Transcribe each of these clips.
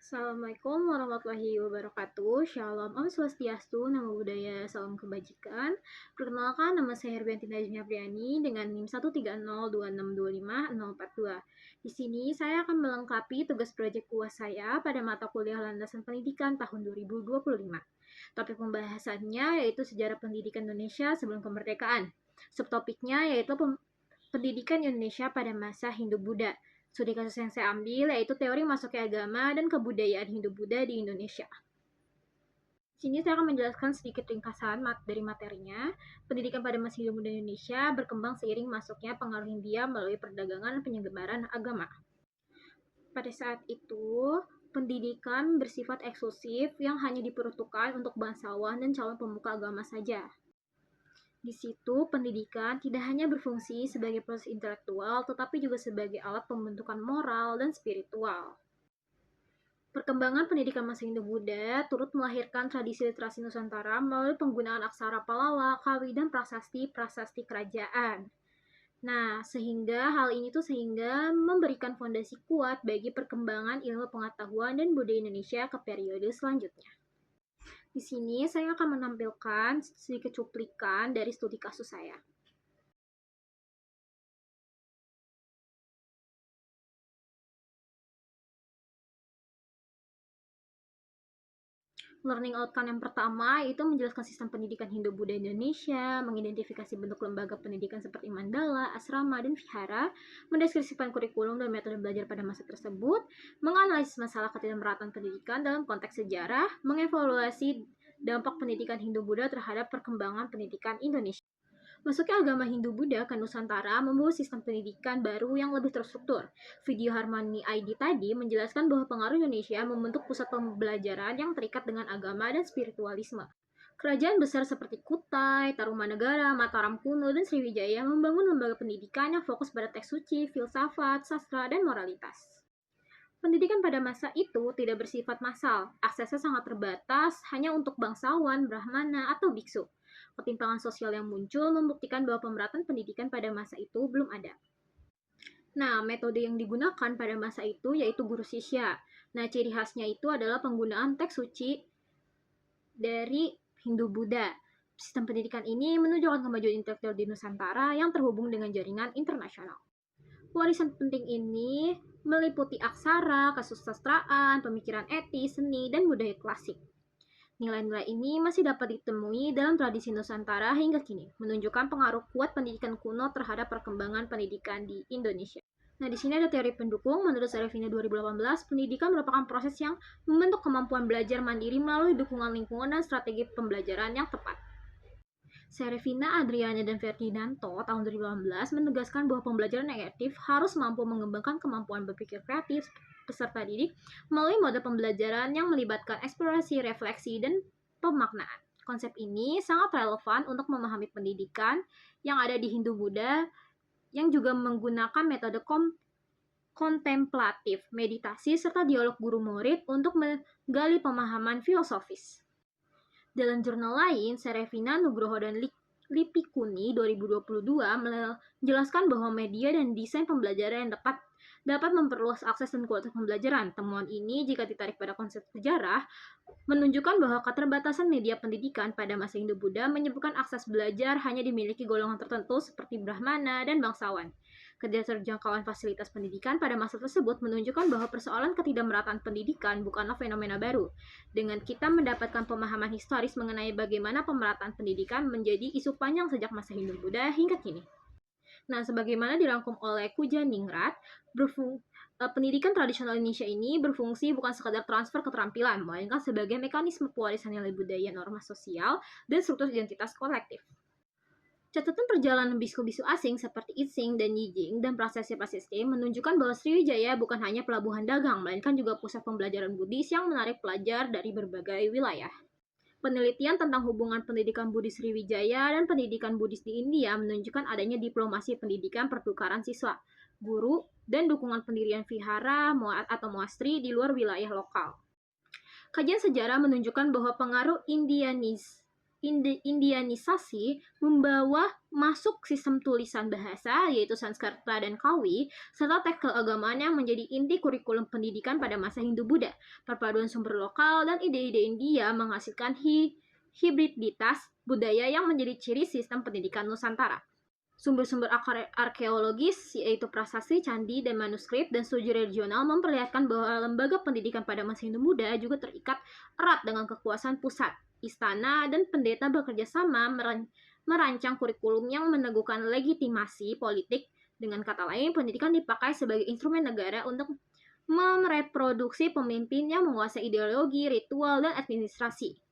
Assalamualaikum warahmatullahi wabarakatuh. Shalom, Om Swastiastu, Namo Buddhaya, Salam Kebajikan. Perkenalkan, nama saya Herbianti Najmi Apriani dengan NIM 13026250042. Di sini saya akan melengkapi tugas proyek UAS saya pada mata kuliah Landasan Pendidikan tahun 2025. Topik pembahasannya yaitu Sejarah Pendidikan Indonesia sebelum kemerdekaan. Subtopiknya yaitu Pendidikan Indonesia pada masa Hindu-Buddha. Studi kasus yang saya ambil yaitu teori masuknya agama dan kebudayaan Hindu-Buddha di Indonesia. Di sini saya akan menjelaskan sedikit ringkasan dari materinya. Pendidikan pada masa Hindu-Buddha Indonesia berkembang seiring masuknya pengaruh India melalui perdagangan dan penyebaran agama. Pada saat itu, pendidikan bersifat eksklusif yang hanya diperuntukkan untuk bangsawan dan calon pemuka agama saja. Di situ, pendidikan tidak hanya berfungsi sebagai proses intelektual, tetapi juga sebagai alat pembentukan moral dan spiritual. Perkembangan pendidikan masa Hindu-Buddha turut melahirkan tradisi literasi Nusantara melalui penggunaan aksara Pallava, Kawi, dan prasasti kerajaan. Nah, hal ini memberikan fondasi kuat bagi perkembangan ilmu pengetahuan dan budaya Indonesia ke periode selanjutnya. Di sini saya akan menampilkan sedikit cuplikan dari studi kasus saya. Learning outcome yang pertama itu menjelaskan sistem pendidikan Hindu-Buddha Indonesia, mengidentifikasi bentuk lembaga pendidikan seperti mandala, asrama, dan vihara, mendeskripsikan kurikulum dan metode belajar pada masa tersebut, menganalisis masalah ketidakmerataan pendidikan dalam konteks sejarah, mengevaluasi dampak pendidikan Hindu-Buddha terhadap perkembangan pendidikan Indonesia. Masuknya agama Hindu-Buddha ke Nusantara membawa sistem pendidikan baru yang lebih terstruktur. Video Harmony ID tadi menjelaskan bahwa pengaruh Indonesia membentuk pusat pembelajaran yang terikat dengan agama dan spiritualisme. Kerajaan besar seperti Kutai, Tarumanegara, Mataram kuno, dan Sriwijaya membangun lembaga pendidikan yang fokus pada teks suci, filsafat, sastra, dan moralitas. Pendidikan pada masa itu tidak bersifat massal, aksesnya sangat terbatas hanya untuk bangsawan, brahmana, atau biksu. Ketimpangan sosial yang muncul membuktikan bahwa pemerataan pendidikan pada masa itu belum ada. Nah, metode yang digunakan pada masa itu yaitu guru sisya. Nah, ciri khasnya itu adalah penggunaan teks suci dari Hindu-Buddha. Sistem pendidikan ini menunjukkan kemajuan intelektual di Nusantara yang terhubung dengan jaringan internasional. Warisan penting ini meliputi aksara, kesusastraan, pemikiran etis, seni, dan budaya klasik. Nilai-nilai ini masih dapat ditemui dalam tradisi Nusantara hingga kini, menunjukkan pengaruh kuat pendidikan kuno terhadap perkembangan pendidikan di Indonesia. Nah, di sini ada teori pendukung. Menurut Serefina 2018, pendidikan merupakan proses yang membentuk kemampuan belajar mandiri melalui dukungan lingkungan dan strategi pembelajaran yang tepat. Serefina, Adriana, dan Ferdinando tahun 2018 menegaskan bahwa pembelajaran yang aktif harus mampu mengembangkan kemampuan berpikir kreatif peserta didik melalui mode pembelajaran yang melibatkan eksplorasi, refleksi, dan pemaknaan. Konsep ini sangat relevan untuk memahami pendidikan yang ada di Hindu-Buddha yang juga menggunakan metode kontemplatif, meditasi, serta dialog guru-murid untuk menggali pemahaman filosofis. Dalam jurnal lain, Serefina, Nugroho, dan Lipikuni 2022 menjelaskan bahwa media dan desain pembelajaran yang tepat dapat memperluas akses dan kualitas pembelajaran. Temuan ini, jika ditarik pada konsep sejarah, menunjukkan bahwa keterbatasan media pendidikan pada masa Hindu-Buddha menyebabkan akses belajar hanya dimiliki golongan tertentu seperti Brahmana dan bangsawan. Ketidakterjangkauan fasilitas pendidikan pada masa tersebut menunjukkan bahwa persoalan ketidakmerataan pendidikan bukanlah fenomena baru. Dengan kita mendapatkan pemahaman historis mengenai bagaimana pemerataan pendidikan menjadi isu panjang sejak masa Hindu-Buddha hingga kini. Nah, sebagaimana dirangkum oleh Kujaningrat, pendidikan tradisional Indonesia ini berfungsi bukan sekadar transfer keterampilan, melainkan sebagai mekanisme pewarisan nilai budaya, norma sosial, dan struktur identitas kolektif. Catatan perjalanan bisu-bisu asing seperti Itsing dan Yijing dan prasasti-prasasti menunjukkan bahwa Sriwijaya bukan hanya pelabuhan dagang, melainkan juga pusat pembelajaran Buddhis yang menarik pelajar dari berbagai wilayah. Penelitian tentang hubungan pendidikan Buddhis Sriwijaya dan pendidikan Buddhis di India menunjukkan adanya diplomasi pendidikan pertukaran siswa, guru, dan dukungan pendirian vihara atau moastri di luar wilayah lokal. Kajian sejarah menunjukkan bahwa pengaruh Indianis Indianisasi membawa masuk sistem tulisan bahasa, yaitu Sanskerta dan Kawi, serta teks keagamaan yang menjadi inti kurikulum pendidikan pada masa Hindu-Buddha. Perpaduan sumber lokal dan ide-ide India menghasilkan hibriditas budaya yang menjadi ciri sistem pendidikan Nusantara. Sumber-sumber arkeologis, yaitu prasasti, candi, dan manuskrip, dan studi regional memperlihatkan bahwa lembaga pendidikan pada masa Hindu-Buddha juga terikat erat dengan kekuasaan pusat. Istana dan pendeta bekerja sama merancang kurikulum yang meneguhkan legitimasi politik. Dengan kata lain, pendidikan dipakai sebagai instrumen negara untuk mereproduksi pemimpin yang menguasai ideologi, ritual, dan administrasi.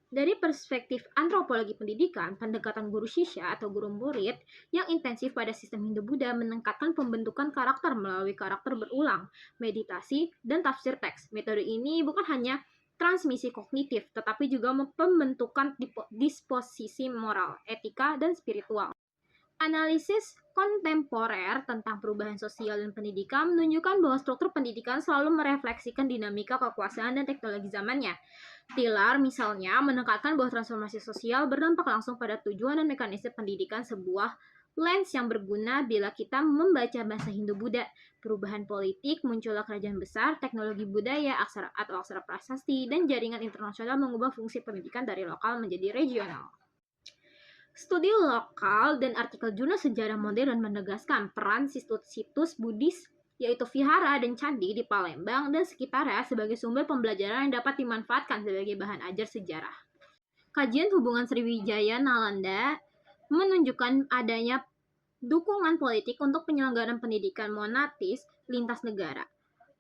Dari perspektif antropologi pendidikan, pendekatan guru sisya atau guru murid yang intensif pada sistem Hindu-Buddha meningkatkan pembentukan karakter melalui karakter berulang, meditasi, dan tafsir teks. Metode ini bukan hanya transmisi kognitif, tetapi juga pembentukan disposisi moral, etika, dan spiritual. Analisis kontemporer tentang perubahan sosial dan pendidikan menunjukkan bahwa struktur pendidikan selalu merefleksikan dinamika kekuasaan dan teknologi zamannya. Tiller misalnya menekankan bahwa transformasi sosial berdampak langsung pada tujuan dan mekanisme pendidikan, sebuah lens yang berguna bila kita membaca bahasa Hindu-Buddha. Perubahan politik, munculnya kerajaan besar, teknologi budaya, aksara prasasti, dan jaringan internasional mengubah fungsi pendidikan dari lokal menjadi regional. Studi lokal dan artikel jurnal sejarah modern menegaskan peran situs Buddhis, yaitu vihara dan candi di Palembang dan sekitarnya sebagai sumber pembelajaran yang dapat dimanfaatkan sebagai bahan ajar sejarah. Kajian hubungan Sriwijaya Nalanda menunjukkan adanya dukungan politik untuk penyelenggaraan pendidikan monatis lintas negara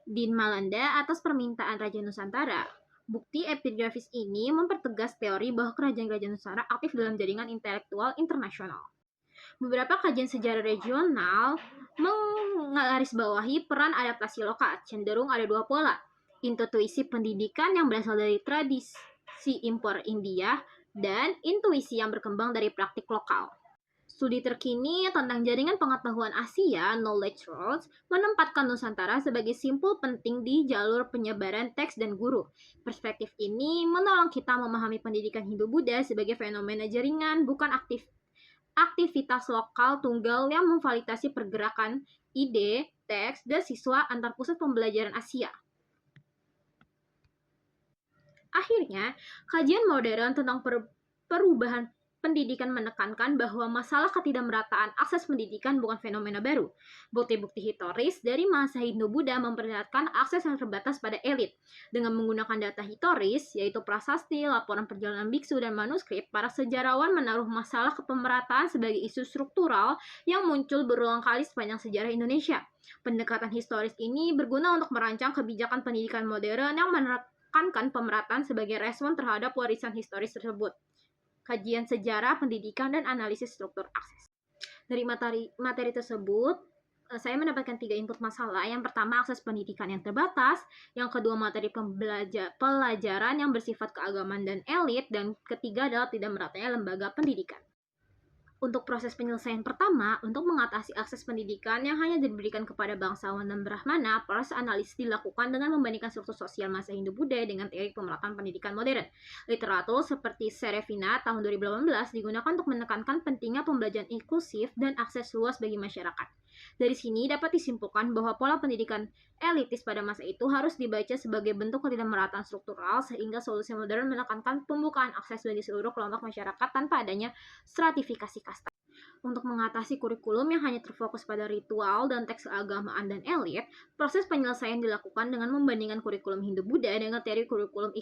di Nalanda atas permintaan Raja Nusantara. Bukti epigrafis ini mempertegas teori bahwa kerajaan-kerajaan Nusantara aktif dalam jaringan intelektual internasional. Beberapa kajian sejarah regional menggarisbawahi peran adaptasi lokal. Cenderung ada dua pola. Intuisi pendidikan yang berasal dari tradisi impor India dan intuisi yang berkembang dari praktik lokal. Studi terkini tentang jaringan pengetahuan Asia, Knowledge Roads, menempatkan Nusantara sebagai simpul penting di jalur penyebaran teks dan guru. Perspektif ini menolong kita memahami pendidikan Hindu-Buddha sebagai fenomena jaringan, bukan aktivitas lokal tunggal yang memfasilitasi pergerakan ide, teks, dan siswa antar pusat pembelajaran Asia. Akhirnya, kajian modern tentang perubahan pendidikan menekankan bahwa masalah ketidakmerataan akses pendidikan bukan fenomena baru. Bukti-bukti historis dari masa Hindu-Buddha memperlihatkan akses yang terbatas pada elit. Dengan menggunakan data historis, yaitu prasasti, laporan perjalanan biksu, dan manuskrip, para sejarawan menaruh masalah kepemerataan sebagai isu struktural yang muncul berulang kali sepanjang sejarah Indonesia. Pendekatan historis ini berguna untuk merancang kebijakan pendidikan modern yang menekankan pemerataan sebagai respon terhadap warisan historis tersebut. Kajian sejarah, pendidikan, dan analisis struktur akses. Dari materi tersebut, saya mendapatkan 3 input masalah. Yang pertama, akses pendidikan yang terbatas. Yang kedua, materi pelajaran yang bersifat keagamaan dan elit. Dan ketiga adalah tidak meratanya lembaga pendidikan. Untuk proses penyelesaian pertama, untuk mengatasi akses pendidikan yang hanya diberikan kepada bangsawan dan brahmana, proses analisis dilakukan dengan membandingkan struktur sosial masa Hindu-Buddha dengan teori pemerataan pendidikan modern. Literatur seperti Serefina tahun 2018 digunakan untuk menekankan pentingnya pembelajaran inklusif dan akses luas bagi masyarakat. Dari sini dapat disimpulkan bahwa pola pendidikan elitis pada masa itu harus dibaca sebagai bentuk ketidakmerataan struktural, sehingga solusi modern menekankan pembukaan akses bagi seluruh kelompok masyarakat tanpa adanya stratifikasi kasta. Untuk mengatasi kurikulum yang hanya terfokus pada ritual dan teks keagamaan dan elit, proses penyelesaian dilakukan dengan membandingkan kurikulum Hindu-Buddha dengan teori kurikulum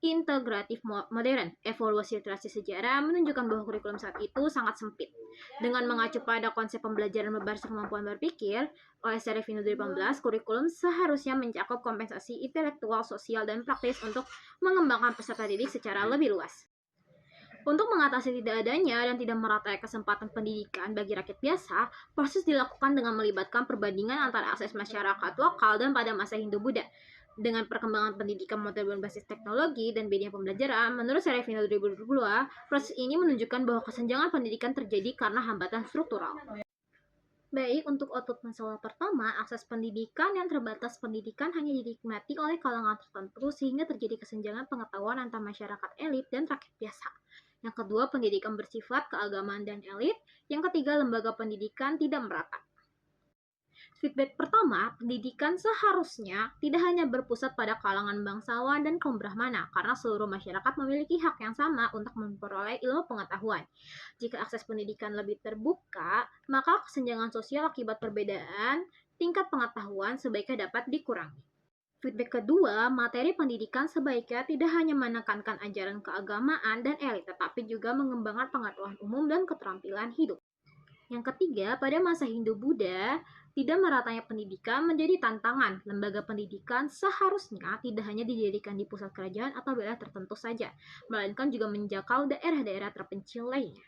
integratif modern. Evaluasi literasi sejarah menunjukkan bahwa kurikulum saat itu sangat sempit. Dengan mengacu pada konsep pembelajaran berbasis kemampuan berpikir, oleh Serefina 2018, kurikulum seharusnya mencakup kompensasi intelektual, sosial, dan praktis untuk mengembangkan peserta didik secara lebih luas. Untuk mengatasi tidak adanya dan tidak meratanya kesempatan pendidikan bagi rakyat biasa, proses dilakukan dengan melibatkan perbandingan antara akses masyarakat lokal dan pada masa Hindu-Buddha. Dengan perkembangan pendidikan modern berbasis teknologi dan bidang pembelajaran, menurut Serefina 2022, proses ini menunjukkan bahwa kesenjangan pendidikan terjadi karena hambatan struktural. Baik, untuk output masalah pertama, akses pendidikan yang terbatas pendidikan hanya dinikmati oleh kalangan tertentu sehingga terjadi kesenjangan pengetahuan antara masyarakat elit dan rakyat biasa. Yang kedua, pendidikan bersifat keagamaan dan elit. Yang ketiga, lembaga pendidikan tidak merata. Feedback pertama, pendidikan seharusnya tidak hanya berpusat pada kalangan bangsawan dan kaum brahmana, karena seluruh masyarakat memiliki hak yang sama untuk memperoleh ilmu pengetahuan. Jika akses pendidikan lebih terbuka, maka kesenjangan sosial akibat perbedaan tingkat pengetahuan sebaiknya dapat dikurangi. Feedback kedua, materi pendidikan sebaiknya tidak hanya menekankan ajaran keagamaan dan elit, tetapi juga mengembangkan pengetahuan umum dan keterampilan hidup. Yang ketiga, pada masa Hindu-Buddha, tidak meratanya pendidikan menjadi tantangan. Lembaga pendidikan seharusnya tidak hanya didirikan di pusat kerajaan atau wilayah tertentu saja, melainkan juga menjangkau daerah-daerah terpencil lainnya.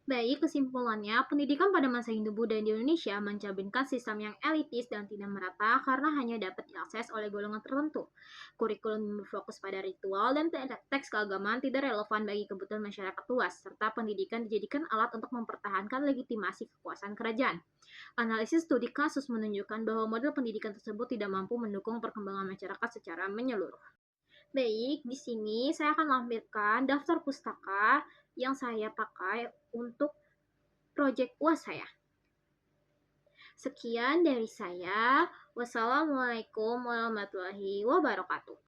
Baik, kesimpulannya, pendidikan pada masa Hindu-Buddha di Indonesia mencerminkan sistem yang elitis dan tidak merata karena hanya dapat diakses oleh golongan tertentu. Kurikulum yang berfokus pada ritual dan teks keagamaan tidak relevan bagi kebutuhan masyarakat luas, serta pendidikan dijadikan alat untuk mempertahankan legitimasi kekuasaan kerajaan. Analisis studi kasus menunjukkan bahwa model pendidikan tersebut tidak mampu mendukung perkembangan masyarakat secara menyeluruh. Baik, di sini saya akan lampirkan daftar pustaka yang saya pakai untuk proyek UAS saya. Sekian dari saya. Wassalamualaikum warahmatullahi wabarakatuh.